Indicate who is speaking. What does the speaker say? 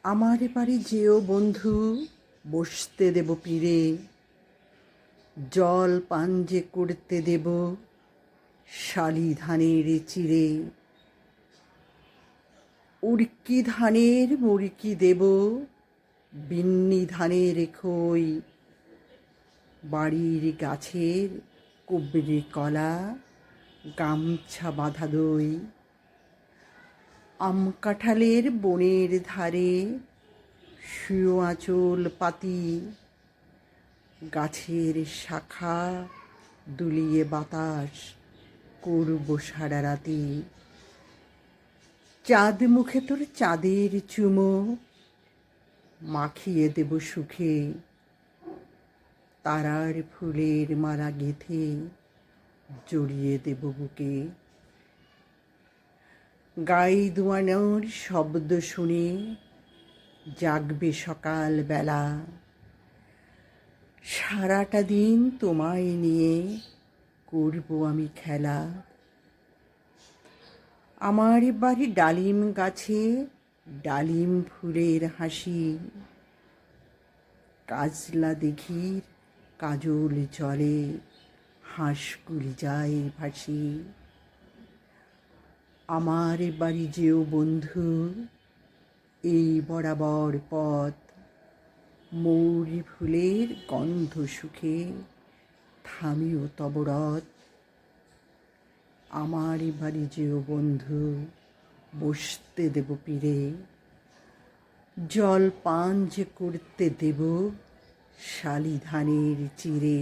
Speaker 1: আমার বাড়ি যেও বন্ধু, বসতে দেব পীরে, জল পান যে করতে দেব শালি ধানের চিড়ে। উড়কি ধানের মুড়কি দেব, বিন্নি ধানের খই, বাড়ির গাছের কুবরি কলা, গামছা বাঁধা দই। আম কাঁঠালের বনের ধারে শুয়ো আঁচল পাতি, গাছের শাখা দুলিয়ে বাতাস করব সারা রাতি। চাঁদ মুখে তোর চাঁদের চুমো, মাখিয়ে দেব সুখে, তারার ফুলের মালা গেঁথে জড়িয়ে দেব বুকে। গাই দুয়ানোর শব্দ শুনে জাগবে সকাল বেলা, সারাটা দিন তোমায় নিয়ে করব আমি খেলা। আমার বাড়ি ডালিম গাছে ডালিম ফুলের হাসি, কাজলা দিঘির কাজল জলে হাঁসগুলি যায় ভাসি। আমার বাড়ি যেও বন্ধু, এই বরাবর পথ, মৌরি ফুলের গন্ধ সুখে থামিও তব রথ। আমার বাড়ি যেও বন্ধু, বসতে দেব পীরে, জল পান যে করতে দেব শালি ধানের চিড়ে।